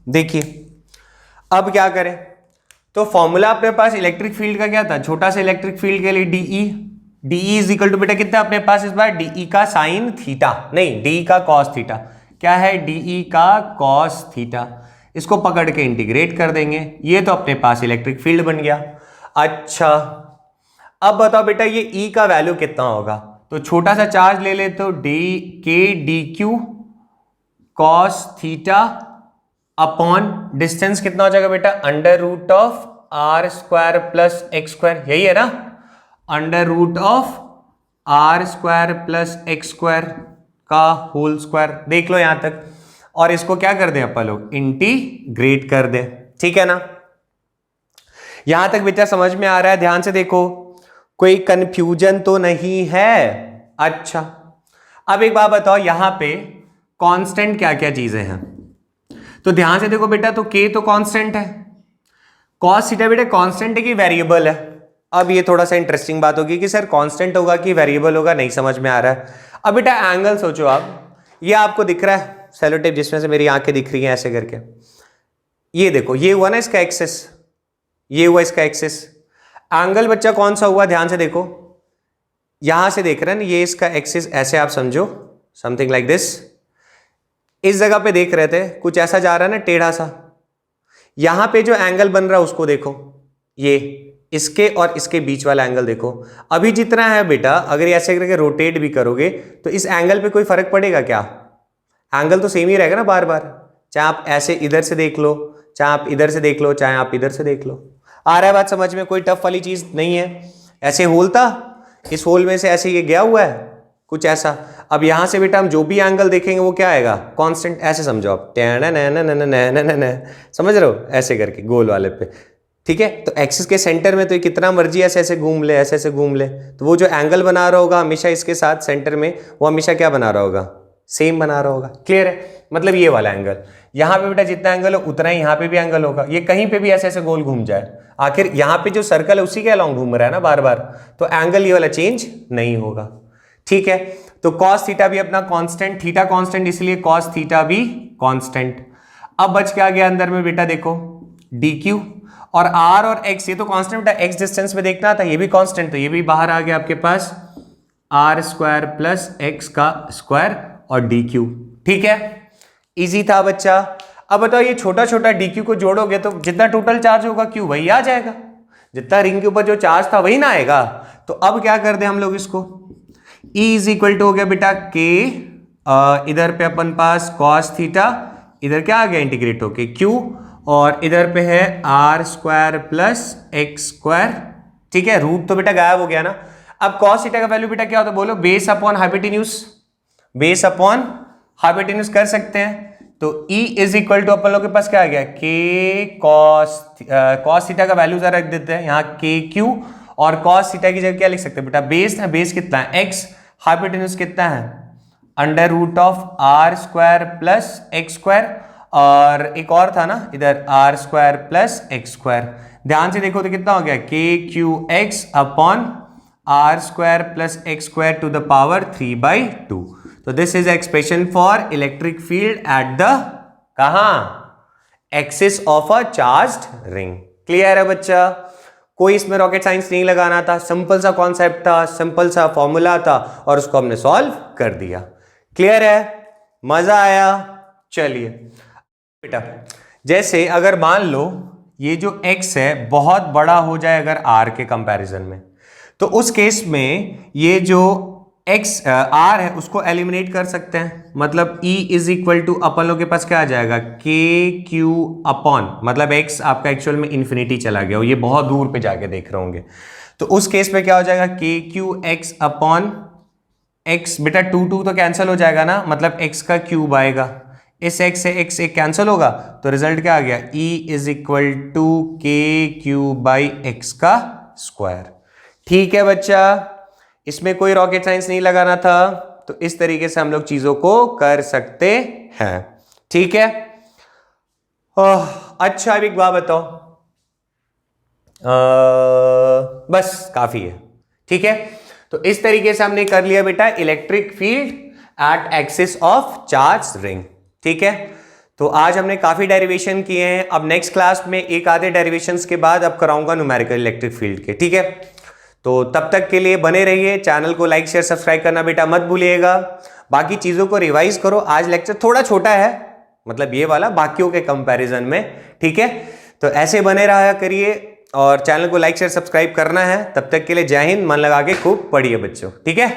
देखिए अब क्या करें, तो फॉर्मूला अपने पास इलेक्ट्रिक फील्ड का क्या था, छोटा सा इलेक्ट्रिक फील्ड के लिए dE इज इक्वल टू बेटा कितना अपने पास इस बार, dE का साइन थीटा, नहीं dE का cos थीटा। क्या है, dE का cos थीटा। इसको पकड़ के इंटीग्रेट कर देंगे, ये तो अपने पास इलेक्ट्रिक फील्ड बन गया। अच्छा अब बताओ बेटा ये E का वैल्यू कितना होगा, तो छोटा सा चार्ज ले ले तो k dq cos theta upon distance कितना हो जाएगा बेटा, under root of r square plus x square, यही है ना, under root of r square plus x square का होल स्क्वायर। देख लो यहां तक, और इसको क्या कर दें अपन लोग, इंटीग्रेट कर दें। ठीक है ना, यहां तक बेटा समझ में आ रहा है, ध्यान से देखो, कोई कंफ्यूजन तो नहीं है। अच्छा अब एक बात बताओ, यहां पे कांस्टेंट क्या क्या चीजें हैं, तो ध्यान से देखो बेटा, तो k तो कांस्टेंट है, cos थीटा बेटा कांस्टेंट है कि वेरिएबल है। अब ये थोड़ा सा इंटरेस्टिंग बात होगी कि सर कांस्टेंट होगा कि वेरिएबल होगा, नहीं समझ में आ रहा है। अब बेटा एंगल सोचो आप, ये आपको दिख रहा है सेलो टेप जिसमें से मेरी आंखें दिख रही हैं ऐसे करके, ये देखो ये हुआ ना इसका एक्सिस, ये हुआ इसका एक्सिस। एंगल बच्चा कौन सा हुआ, ध्यान से देखो, यहां से देख रहे हैं ना, ये इसका एक्सिस, ऐसे आप समझो, समथिंग लाइक दिस। इस जगह पे देख रहे थे कुछ ऐसा जा रहा है ना टेढ़ा सा, यहां पे जो एंगल बन रहा है उसको देखो, ये इसके और इसके बीच वाला एंगल देखो। अभी जितना है बेटा, अगर ऐसे करके रोटेट भी करोगे तो इस एंगल पे कोई फर्क पड़ेगा क्या, एंगल तो सेम ही रहेगा ना बार बार, चाहे आप ऐसे इधर से देख लो, चाहे आप इधर से देख लो, चाहे आप इधर से देख लो। आ रहा है बात समझ में, कोई टफ वाली चीज नहीं है। ऐसे होल था, इस होल में से ऐसे ये गया हुआ है कुछ ऐसा। अब यहां से बेटा हम जो भी एंगल देखेंगे वो क्या आएगा, कांस्टेंट, ऐसे समझो आप, समझ रहे हो, ऐसे करके गोल वाले पे। ठीक है, तो एक्सिस के सेंटर में तो ये कितना मर्जी ऐसे ऐसे घूम ले, ऐसे ऐसे घूम ले, तो वो जो एंगल बना रहा होगा हमेशा इसके साथ सेंटर में, वो हमेशा क्या बना रहा होगा, सेम बना रहा होगा। क्लियर है, मतलब ये वाला एंगल, यहां पे बेटा जितना एंगल हो उतना ही यहां पे भी एंगल होगा। ये कहीं पे भी ऐसे ऐसे गोल घूम जाए, आखिर यहां पे जो सर्कल है उसी के अलॉन्ग घूम रहा है ना बार बार, तो एंगल ये वाला चेंज नहीं होगा। ठीक है, तो cos थीटा भी अपना कांस्टेंट, थीटा कांस्टेंट इसलिए cos थीटा भी कांस्टेंट। अब बच क्या गया अंदर में बेटा, देखो dq और r और x, ये तो कांस्टेंट है, x डिस्टेंस में देखना था, ये भी कांस्टेंट, तो ये भी बाहर आ गया आपके पास r स्क्वायर प्लस x का स्क्वायर और dq। ठीक है, इजी था बच्चा। अब बताओ ये छोटा छोटा dq को जोड़ोगे तो जितना टोटल चार्ज होगा q वही आ जाएगा, जितना रिंग के ऊपर जो चार्ज था वही ना आएगा। तो अब क्या कर दे हम लोग इसको, E इज इक्वल टू हो गया बेटा K, इधर पे अपन पास cos थीटा, इधर क्या आ गया इंटीग्रेट होके Q, और इधर पे है R square plus x square. ठीक है, रूट तो बेटा गायब हो गया ना। अब cos थीटा का वैल्यू बेटा क्या होता है बोलो, base upon hypotenuse, base upon hypotenuse कर सकते हैं। तो E इज इक्वल टू अपन लोग के पास क्या आ गया, K cos थीटा का वैल्यू जरा रख देते हैं यहाँ KQ, और cos थीटा की जगह क्या लिख सकते हैं बेटा, बेस है, बेस कितना है x, हाइपोटेन्यूज कितना है under root of r square plus x square, और एक और था ना इधर r square plus x square. ध्यान से देखो तो कितना हो गया, KQX upon r square plus x square to the power 3/2। तो this is expression for electric field at the कहां, axis of a charged ring. Clear है बच्चा, कोई इसमें रॉकेट साइंस नहीं लगाना था, सिंपल सा कॉन्सेप्ट था, सिंपल सा फॉर्मूला था और उसको हमने सॉल्व कर दिया। क्लियर है, मजा आया। चलिए बेटा, जैसे अगर मान लो ये जो x है बहुत बड़ा हो जाए अगर r के कंपैरिजन में, तो उस केस में ये जो r है उसको एलिमिनेट कर सकते हैं। मतलब E इज इक्वल टू अपन लोग के पास क्या आ जाएगा, KQ अपॉन, मतलब x आपका एक्चुअल में इन्फिनिटी चला गया, ये बहुत दूर पे जाके देख रहे होंगे, तो उस केस में क्या हो जाएगा, KQX अपॉन x। बेटा 2 तो कैंसिल हो जाएगा ना, मतलब x का क्यूब आएगा, इस x से x एक कैंसिल होगा, तो रिजल्ट क्या आ गया, E is equal to KQ by x का स्क्वायर। ठीक है बच्चा, इसमें कोई रॉकेट साइंस नहीं लगाना था, तो इस तरीके से हम लोग चीजों को कर सकते हैं। ठीक है, अच्छा अब एक बात बताओ, बस काफी है। ठीक है, तो इस तरीके से हमने कर लिया बेटा electric field eight axis of charge ring. ठीक है, तो आज हमने काफी डेरिवेशन किए हैं। अब नेक्स्ट क्लास में एक आधे डेरिवेशंस के बाद अब कराऊंगा न्यूमेरिकल इलेक्ट्रिक फील्ड के। ठीक है, तो तब तक के लिए बने रहिए, चैनल को लाइक शेयर सब्सक्राइब करना बेटा मत भूलिएगा। बाकी चीजों को रिवाइज करो, आज लेक्चर थोड़ा छोटा है, मतलब ये वाला बाकियों के कंपैरिजन में। ठीक है, तो ऐसे बने रहा करिए और चैनल को लाइक शेयर सब्सक्राइब करना है। तब तक के लिए जय हिंद, मन लगा के खूब पढ़िए बच्चों। ठीक है।